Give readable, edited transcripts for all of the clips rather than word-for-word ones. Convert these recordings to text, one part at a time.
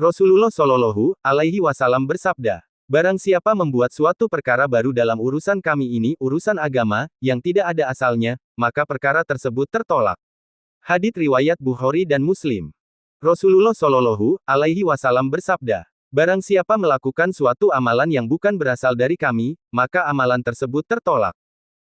Rasulullah Shallallahu Alaihi Wasallam bersabda, barang siapa membuat suatu perkara baru dalam urusan kami ini, urusan agama, yang tidak ada asalnya, maka perkara tersebut tertolak. Hadits riwayat Bukhari dan Muslim. Rasulullah Shallallahu Alaihi Wasallam bersabda, barang siapa melakukan suatu amalan yang bukan berasal dari kami, maka amalan tersebut tertolak.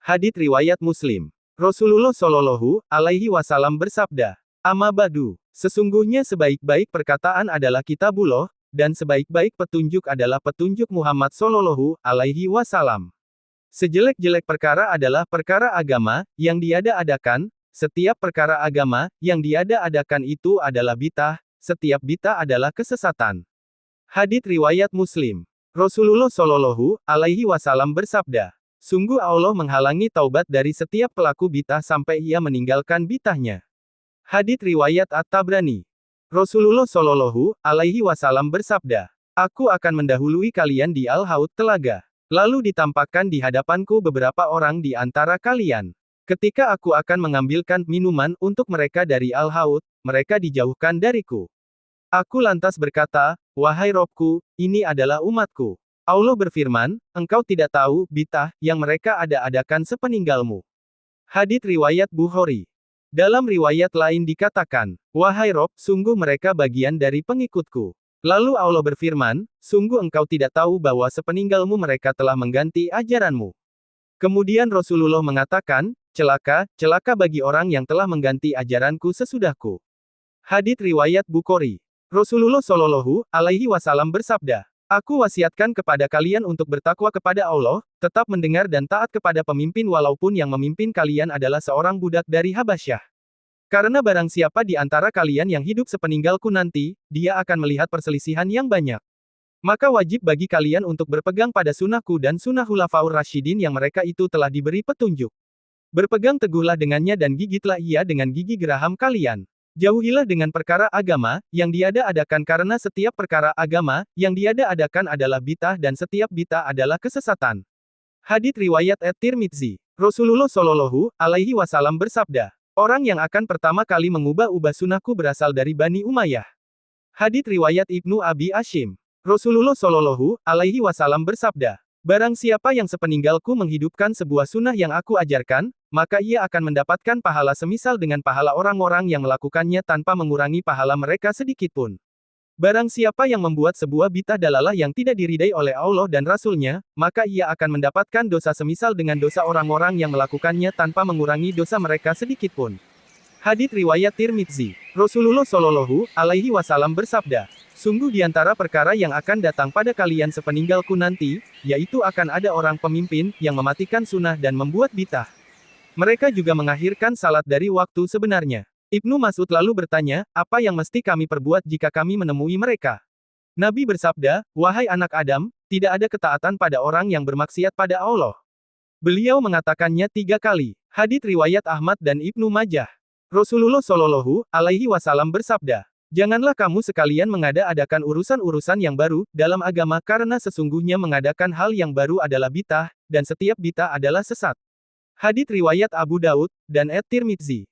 Hadits riwayat Muslim. Rasulullah Shallallahu Alaihi Wasallam bersabda, amma ba'du, sesungguhnya sebaik-baik perkataan adalah kitabullah, dan sebaik-baik petunjuk adalah petunjuk Muhammad Shallallahu Alaihi Wasallam. Sejelek-jelek perkara adalah perkara agama, yang diada-adakan, setiap perkara agama, yang diada-adakan itu adalah bid'ah, setiap bid'ah adalah kesesatan. Hadits riwayat Muslim. Rasulullah Shallallahu Alaihi Wasallam bersabda, sungguh Allah menghalangi taubat dari setiap pelaku bid'ah sampai ia meninggalkan bid'ahnya. Hadits riwayat At-Tabrani. Rasulullah Shallallahu Alaihi Wasallam bersabda, aku akan mendahului kalian di Al-Haud telaga. Lalu ditampakkan di hadapanku beberapa orang di antara kalian. Ketika aku akan mengambilkan minuman untuk mereka dari Al-Haud, mereka dijauhkan dariku. Aku lantas berkata, wahai Robku, ini adalah umatku. Allah berfirman, engkau tidak tahu bid'ah yang mereka ada-adakan sepeninggalmu. Hadits riwayat Bukhari. Dalam riwayat lain dikatakan, wahai Rob, sungguh mereka bagian dari pengikutku. Lalu Allah berfirman, sungguh engkau tidak tahu bahwa sepeninggalmu mereka telah mengganti ajaranmu. Kemudian Rasulullah mengatakan, celaka, celaka bagi orang yang telah mengganti ajaranku sesudahku. Hadits riwayat Bukhari. Rasulullah Shallallahu Alaihi Wasallam bersabda, aku wasiatkan kepada kalian untuk bertakwa kepada Allah, tetap mendengar dan taat kepada pemimpin walaupun yang memimpin kalian adalah seorang budak dari Habasyah. Karena barang siapa di antara kalian yang hidup sepeninggalku nanti, dia akan melihat perselisihan yang banyak. Maka wajib bagi kalian untuk berpegang pada sunnahku dan sunnah Khulafaur Rasyidin yang mereka itu telah diberi petunjuk. Berpegang teguhlah dengannya dan gigitlah ia dengan gigi geraham kalian. Jauhilah dengan perkara agama, yang diada-adakan karena setiap perkara agama, yang diada-adakan adalah bid'ah dan setiap bid'ah adalah kesesatan. Hadits riwayat At-Tirmidzi. Rasulullah Shallallahu Alaihi Wasallam bersabda, orang yang akan pertama kali mengubah-ubah sunnahku berasal dari Bani Umayyah. Hadits riwayat Ibnu Abi Asyim. Rasulullah Shallallahu Alaihi Wasallam bersabda, barang siapa yang sepeninggalku menghidupkan sebuah sunnah yang aku ajarkan, maka ia akan mendapatkan pahala semisal dengan pahala orang-orang yang melakukannya tanpa mengurangi pahala mereka sedikitpun. Barang siapa yang membuat sebuah bid'ah dalalah yang tidak diridai oleh Allah dan Rasul-Nya, maka ia akan mendapatkan dosa semisal dengan dosa orang-orang yang melakukannya tanpa mengurangi dosa mereka sedikitpun. Hadits riwayat Tirmidzi. Rasulullah Shallallahu Alaihi Wasallam bersabda, sungguh di antara perkara yang akan datang pada kalian sepeninggalku nanti, yaitu akan ada orang pemimpin yang mematikan sunnah dan membuat bid'ah. Mereka juga mengakhirkan salat dari waktu sebenarnya. Ibnu Mas'ud lalu bertanya, apa yang mesti kami perbuat jika kami menemui mereka? Nabi bersabda, wahai anak Adam, tidak ada ketaatan pada orang yang bermaksiat pada Allah. Beliau mengatakannya 3 kali. Hadits riwayat Ahmad dan Ibnu Majah. Rasulullah Shallallahu Alaihi Wasallam bersabda, janganlah kamu sekalian mengada-adakan urusan-urusan yang baru dalam agama karena sesungguhnya mengadakan hal yang baru adalah bid'ah, dan setiap bid'ah adalah sesat. Hadits riwayat Abu Daud dan At-Tirmidzi.